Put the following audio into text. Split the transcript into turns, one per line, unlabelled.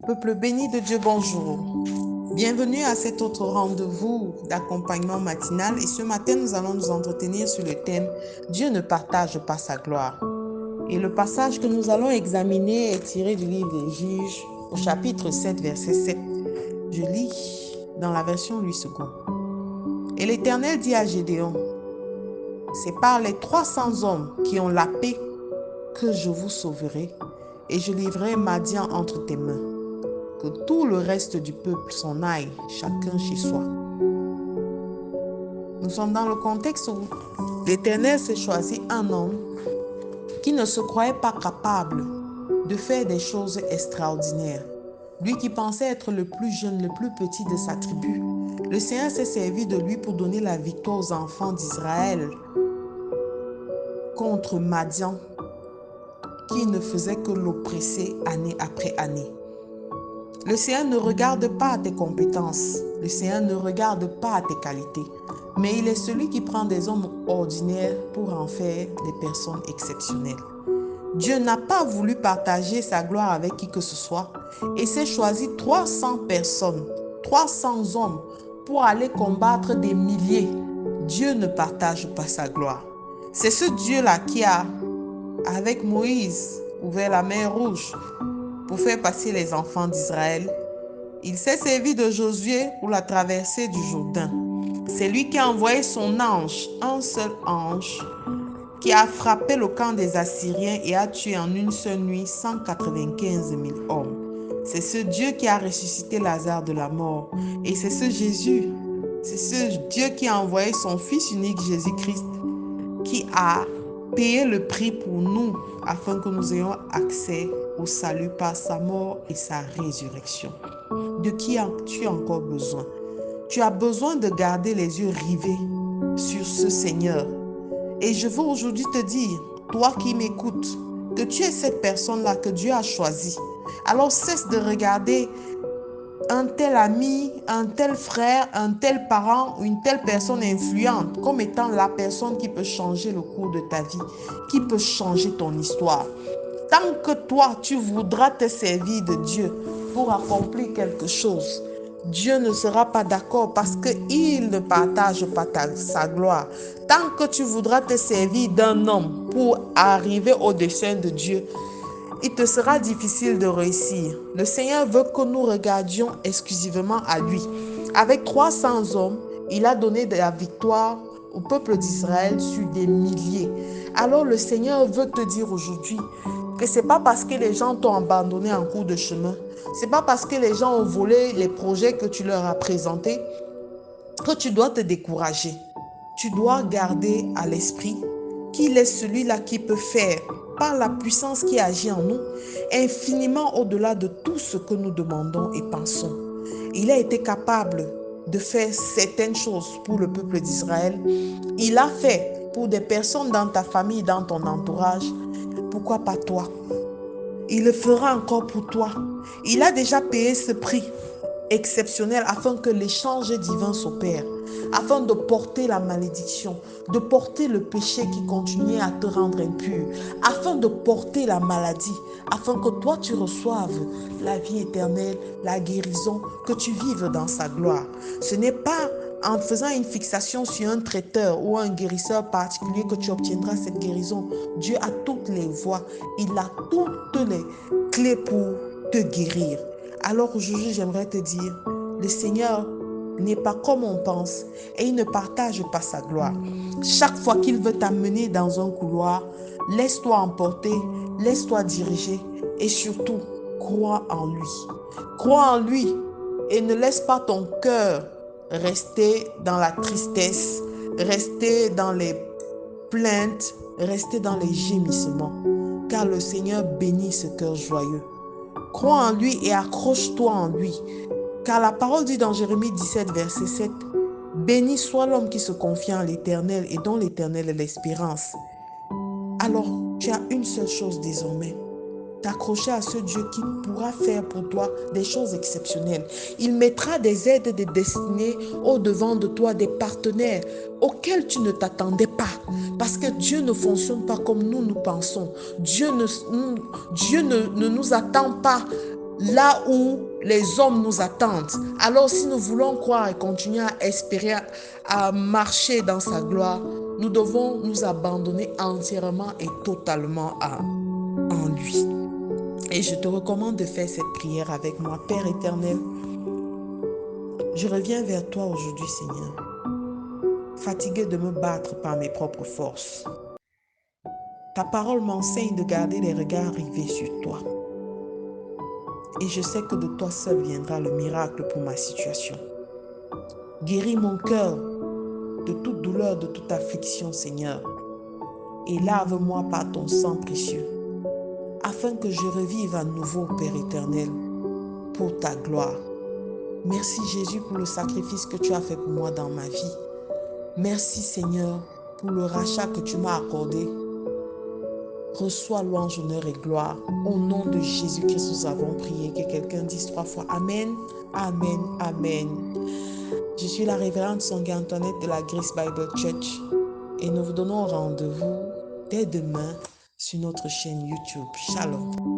Peuple béni de Dieu, bonjour. Bienvenue à cet autre rendez-vous d'accompagnement matinal et ce matin, nous allons nous entretenir sur le thème « Dieu ne partage pas sa gloire ». Et le passage que nous allons examiner est tiré du livre des Juges au chapitre 7, verset 7. Je lis dans la version Louis II. Et l'Éternel dit à Gédéon, « C'est par les 300 hommes qui ont la paix que je vous sauverai et je livrerai Madian entre tes mains. Que tout le reste du peuple s'en aille, chacun chez soi. » Nous sommes dans le contexte où l'Éternel s'est choisi un homme qui ne se croyait pas capable de faire des choses extraordinaires. Lui qui pensait être le plus jeune, le plus petit de sa tribu. Le Seigneur s'est servi de lui pour donner la victoire aux enfants d'Israël contre Madian, qui ne faisait que l'oppresser année après année. Le Seigneur ne regarde pas à tes compétences, le Seigneur ne regarde pas à tes qualités, mais il est celui qui prend des hommes ordinaires pour en faire des personnes exceptionnelles. Dieu n'a pas voulu partager sa gloire avec qui que ce soit et s'est choisi 300 personnes, 300 hommes pour aller combattre des milliers. Dieu ne partage pas sa gloire. C'est ce Dieu-là qui a, avec Moïse, ouvert la mer Rouge pour faire passer les enfants d'Israël. Il s'est servi de Josué pour la traversée du Jourdain. C'est lui qui a envoyé son ange, un seul ange, qui a frappé le camp des Assyriens et a tué en une seule nuit 195 000 hommes. C'est ce Dieu qui a ressuscité Lazare de la mort. Et c'est ce Jésus, c'est ce Dieu qui a envoyé son Fils unique Jésus-Christ, qui a payé le prix pour nous, afin que nous ayons accès au salut par sa mort et sa résurrection. De qui as-tu encore besoin? Tu as besoin de garder les yeux rivés sur ce Seigneur. Et je veux aujourd'hui te dire, toi qui m'écoutes, que tu es cette personne-là que Dieu a choisie. Alors cesse de regarder un tel ami, un tel frère, un tel parent ou une telle personne influente comme étant la personne qui peut changer le cours de ta vie, qui peut changer ton histoire. Tant que toi, tu voudras te servir de Dieu pour accomplir quelque chose, Dieu ne sera pas d'accord parce qu'il ne partage pas sa gloire. Tant que tu voudras te servir d'un homme pour arriver au dessein de Dieu, il te sera difficile de réussir. Le Seigneur veut que nous regardions exclusivement à lui. Avec 300 hommes, il a donné de la victoire au peuple d'Israël sur des milliers. Alors le Seigneur veut te dire aujourd'hui que ce n'est pas parce que les gens t'ont abandonné en cours de chemin, ce n'est pas parce que les gens ont volé les projets que tu leur as présentés que tu dois te décourager. Tu dois garder à l'esprit qu'il est celui-là qui peut faire, par la puissance qui agit en nous, infiniment au-delà de tout ce que nous demandons et pensons. Il a été capable de faire certaines choses pour le peuple d'Israël. Il a fait pour des personnes dans ta famille, dans ton entourage. Pourquoi pas toi? Il le fera encore pour toi. Il a déjà payé ce prix exceptionnel afin que l'échange divin s'opère, afin de porter la malédiction, de porter le péché qui continuait à te rendre impur, afin de porter la maladie, afin que toi tu reçoives la vie éternelle, la guérison, que tu vives dans sa gloire. Ce n'est pas en faisant une fixation sur un traiteur ou un guérisseur particulier que tu obtiendras cette guérison. Dieu a toutes les voies, il a toutes les clés pour te guérir. Alors aujourd'hui, j'aimerais te dire, le Seigneur n'est pas comme on pense et il ne partage pas sa gloire. Chaque fois qu'il veut t'amener dans un couloir, laisse-toi emporter, laisse-toi diriger et surtout, crois en lui. Crois en lui et ne laisse pas ton cœur rester dans la tristesse, rester dans les plaintes, rester dans les gémissements, car le Seigneur bénit ce cœur joyeux. Crois en lui et accroche-toi en lui. Car la parole dit dans Jérémie 17, verset 7, « Béni soit l'homme qui se confie en l'Éternel et dont l'Éternel est l'espérance. » Alors, tu as une seule chose désormais, t'accrocher à ce Dieu qui pourra faire pour toi des choses exceptionnelles. Il mettra des aides, des destinées au-devant de toi, des partenaires auxquels tu ne t'attendais pas. Parce que Dieu ne fonctionne pas comme nous pensons. Dieu ne nous attend pas là où les hommes nous attendent. Alors si nous voulons croire et continuer à espérer, à marcher dans sa gloire, nous devons nous abandonner entièrement et totalement en lui. Et je te recommande de faire cette prière avec moi. Père éternel, je reviens vers toi aujourd'hui, Seigneur, fatigué de me battre par mes propres forces. Ta parole m'enseigne de garder les regards rivés sur toi. Et je sais que de toi seul viendra le miracle pour ma situation. Guéris mon cœur de toute douleur, de toute affliction, Seigneur. Et lave-moi par ton sang précieux, afin que je revive à nouveau, Père éternel, pour ta gloire. Merci Jésus pour le sacrifice que tu as fait pour moi dans ma vie. Merci Seigneur pour le rachat que tu m'as accordé. Reçois louange, honneur et gloire. Au nom de Jésus-Christ, nous avons prié. Que quelqu'un dise 3 fois Amen, Amen, Amen. Je suis la révérende Songa Antoinette de la Grace Bible Church et nous vous donnons rendez-vous dès demain sur notre chaîne YouTube. Shalom.